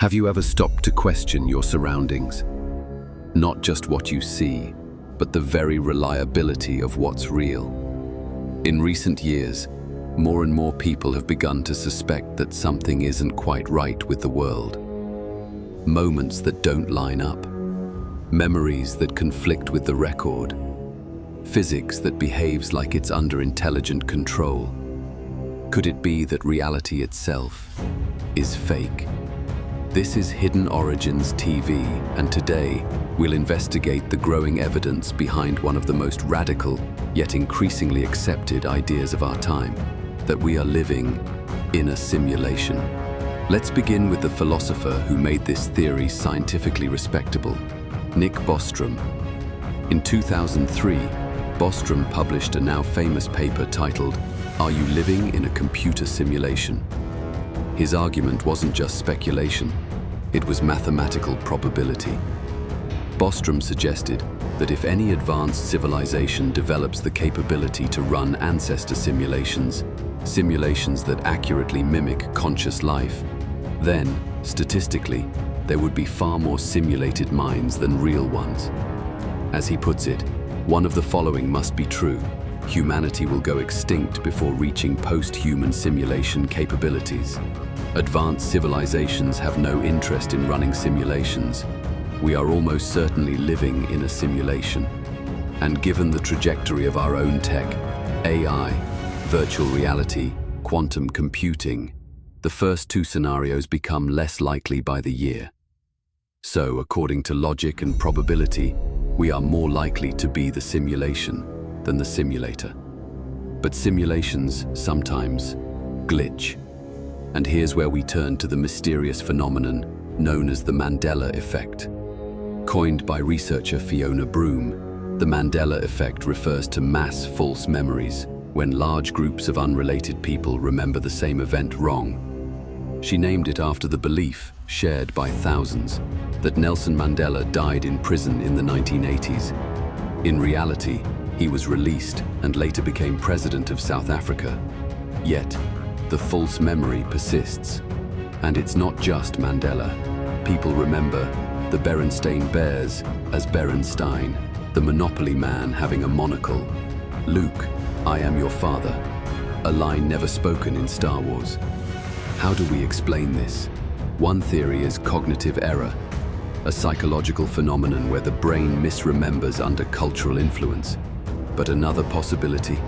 Have you ever stopped to question your surroundings? Not just what you see, but the very reliability of what's real. In recent years, more and more people have begun to suspect that something isn't quite right with the world. Moments that don't line up, memories that conflict with the record, physics that behaves like it's under intelligent control. Could it be that reality itself is fake? This is Hidden Origins TV, and today we'll investigate the growing evidence behind one of the most radical, yet increasingly accepted ideas of our time, that we are living in a simulation. Let's begin with the philosopher who made this theory scientifically respectable, Nick Bostrom. In 2003, Bostrom published a now famous paper titled, "Are You Living in a Computer Simulation?" His argument wasn't just speculation, it was mathematical probability. Bostrom suggested that if any advanced civilization develops the capability to run ancestor simulations, simulations that accurately mimic conscious life, then, statistically, there would be far more simulated minds than real ones. As he puts it, one of the following must be true: humanity will go extinct before reaching post-human simulation capabilities. Advanced civilizations have no interest in running simulations. We are almost certainly living in a simulation. And given the trajectory of our own tech, AI, virtual reality, quantum computing, the first two scenarios become less likely by the year. So, according to logic and probability, we are more likely to be the simulation than the simulator. But simulations sometimes glitch. And here's where we turn to the mysterious phenomenon known as the Mandela Effect. Coined by researcher Fiona Broome, the Mandela Effect refers to mass false memories, when large groups of unrelated people remember the same event wrong. She named it after the belief, shared by thousands, that Nelson Mandela died in prison in the 1980s. In reality, he was released and later became president of South Africa. Yet, the false memory persists. And it's not just Mandela. People remember the Berenstain Bears as Berenstein, the Monopoly Man having a monocle, Luke, "I am your father," a line never spoken in Star Wars. How do we explain this? One theory is cognitive error, a psychological phenomenon where the brain misremembers under cultural influence. But another possibility,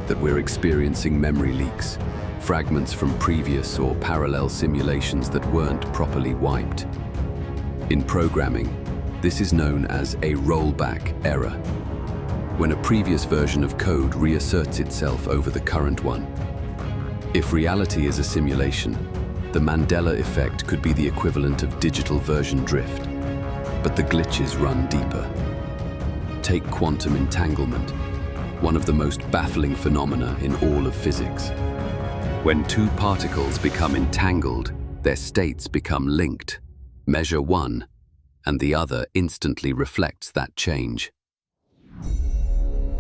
that we're experiencing memory leaks, fragments from previous or parallel simulations that weren't properly wiped. In programming, this is known as a rollback error, when a previous version of code reasserts itself over the current one. If reality is a simulation, the Mandela Effect could be the equivalent of digital version drift, but the glitches run deeper. Take quantum entanglement, one of the most baffling phenomena in all of physics. When two particles become entangled, their states become linked. Measure one, and the other instantly reflects that change.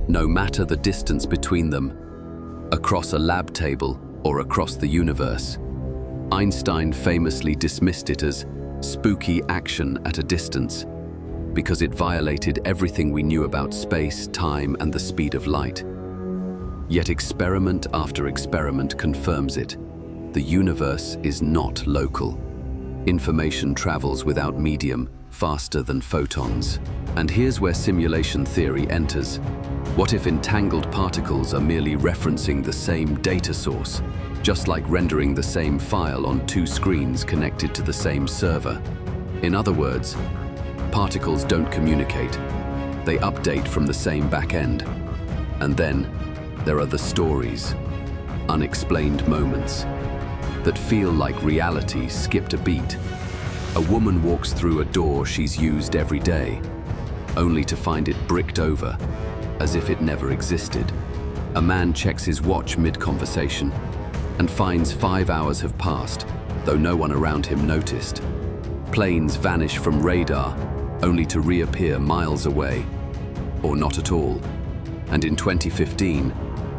No matter the distance between them, across a lab table or across the universe, Einstein famously dismissed it as spooky action at a distance because it violated everything we knew about space, time, and the speed of light. Yet experiment after experiment confirms it. The universe is not local. Information travels without medium, faster than photons. And here's where simulation theory enters. What if entangled particles are merely referencing the same data source, just like rendering the same file on two screens connected to the same server? In other words, particles don't communicate. They update from the same back end. And then, there are the stories, unexplained moments, that feel like reality skipped a beat. A woman walks through a door she's used every day, only to find it bricked over, as if it never existed. A man checks his watch mid-conversation and finds 5 hours have passed, though no one around him noticed. Planes vanish from radar, only to reappear miles away, or not at all. And in 2015,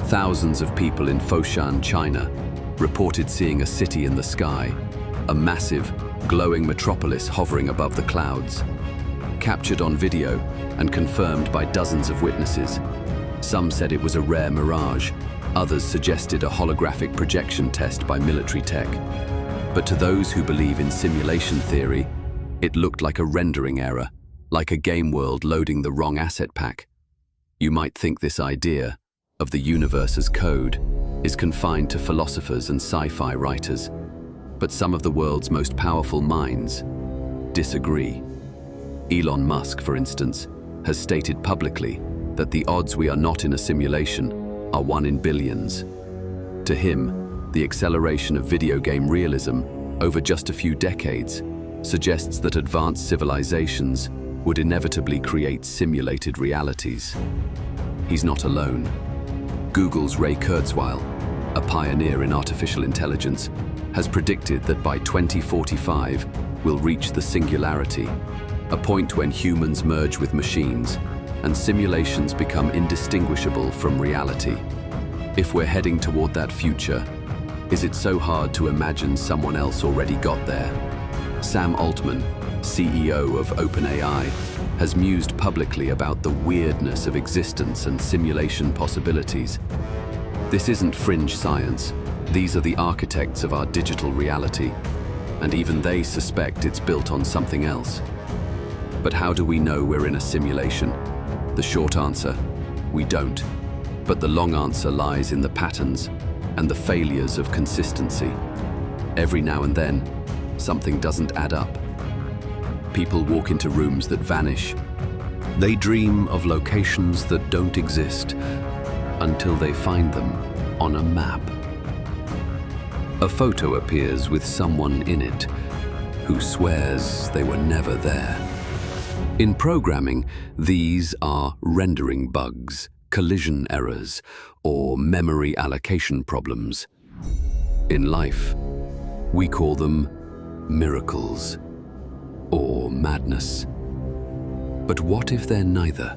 thousands of people in Foshan, China, reported seeing a city in the sky, a massive, glowing metropolis hovering above the clouds. Captured on video and confirmed by dozens of witnesses. Some said it was a rare mirage, others suggested a holographic projection test by military tech. But to those who believe in simulation theory, it looked like a rendering error, like a game world loading the wrong asset pack. You might think this idea of the universe as code is confined to philosophers and sci-fi writers, but some of the world's most powerful minds disagree. Elon Musk, for instance, has stated publicly that the odds we are not in a simulation are 1 in billions. To him, the acceleration of video game realism over just a few decades suggests that advanced civilizations would inevitably create simulated realities. He's not alone. Google's Ray Kurzweil, a pioneer in artificial intelligence, has predicted that by 2045 we'll reach the singularity, a point when humans merge with machines and simulations become indistinguishable from reality. If we're heading toward that future, is it so hard to imagine someone else already got there? Sam Altman, CEO of OpenAI, has mused publicly about the weirdness of existence and simulation possibilities. This isn't fringe science. These are the architects of our digital reality, and even they suspect it's built on something else. But how do we know we're in a simulation? The short answer, we don't. But the long answer lies in the patterns and the failures of consistency. Every now and then, something doesn't add up. People walk into rooms that vanish. They dream of locations that don't exist until they find them on a map. A photo appears with someone in it who swears they were never there. In programming, these are rendering bugs, collision errors, or memory allocation problems. In life, we call them miracles or madness. But what if they're neither?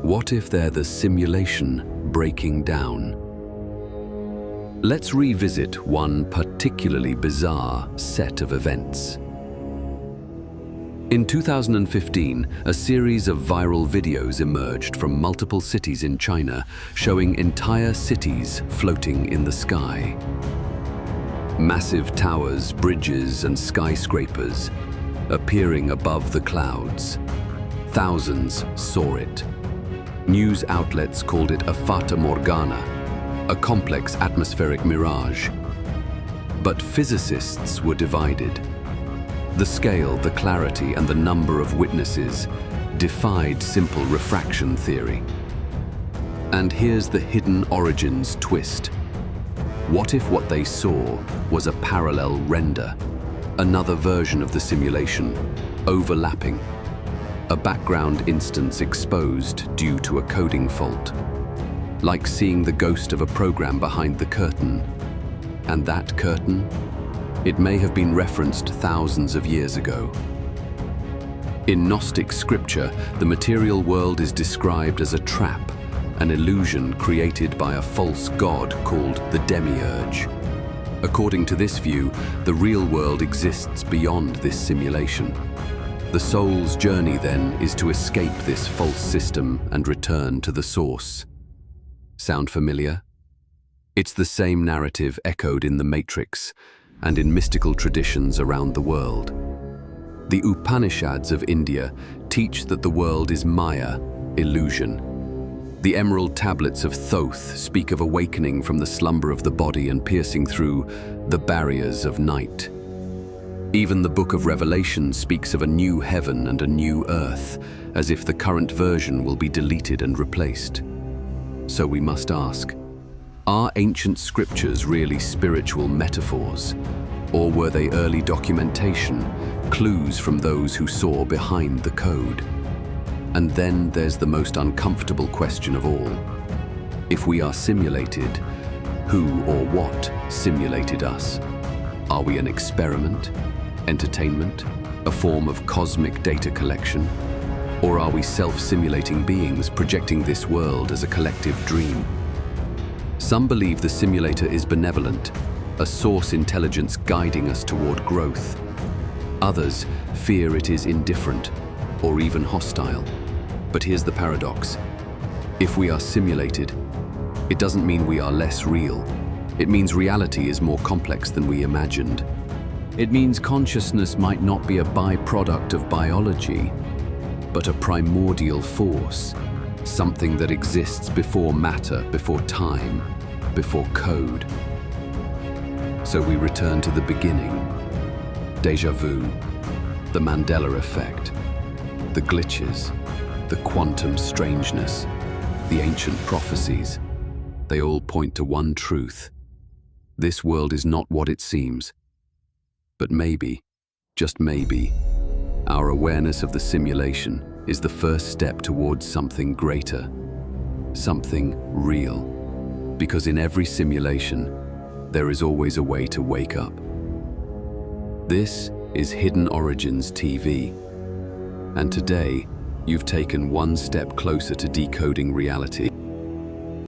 What if they're the simulation breaking down? Let's revisit one particularly bizarre set of events. In 2015, a series of viral videos emerged from multiple cities in China showing entire cities floating in the sky. Massive towers, bridges, and skyscrapers appearing above the clouds. Thousands saw it. News outlets called it a fata morgana, a complex atmospheric mirage. But physicists were divided. The scale, the clarity, and the number of witnesses defied simple refraction theory. And here's the hidden origins twist. What if what they saw was a parallel render, another version of the simulation, overlapping, a background instance exposed due to a coding fault, like seeing the ghost of a program behind the curtain? And that curtain? It may have been referenced thousands of years ago. In Gnostic scripture, the material world is described as a trap, an illusion created by a false god called the demiurge. According to this view, the real world exists beyond this simulation. The soul's journey, then, is to escape this false system and return to the source. Sound familiar? It's the same narrative echoed in the Matrix and in mystical traditions around the world. The Upanishads of India teach that the world is Maya, illusion. The emerald tablets of Thoth speak of awakening from the slumber of the body and piercing through the barriers of night. Even the Book of Revelation speaks of a new heaven and a new earth, as if the current version will be deleted and replaced. So we must ask, are ancient scriptures really spiritual metaphors, or were they early documentation, clues from those who saw behind the code? And then there's the most uncomfortable question of all. If we are simulated, who or what simulated us? Are we an experiment, entertainment, a form of cosmic data collection? Or are we self-simulating beings projecting this world as a collective dream? Some believe the simulator is benevolent, a source intelligence guiding us toward growth. Others fear it is indifferent or even hostile. But here's the paradox. If we are simulated, it doesn't mean we are less real. It means reality is more complex than we imagined. It means consciousness might not be a byproduct of biology, but a primordial force, something that exists before matter, before time, before code. So we return to the beginning. Déjà vu, the Mandela Effect, the glitches, the quantum strangeness, the ancient prophecies. They all point to one truth. This world is not what it seems. But maybe, just maybe, our awareness of the simulation is the first step towards something greater, something real. Because in every simulation, there is always a way to wake up. This is Hidden Origins TV. And today, you've taken one step closer to decoding reality.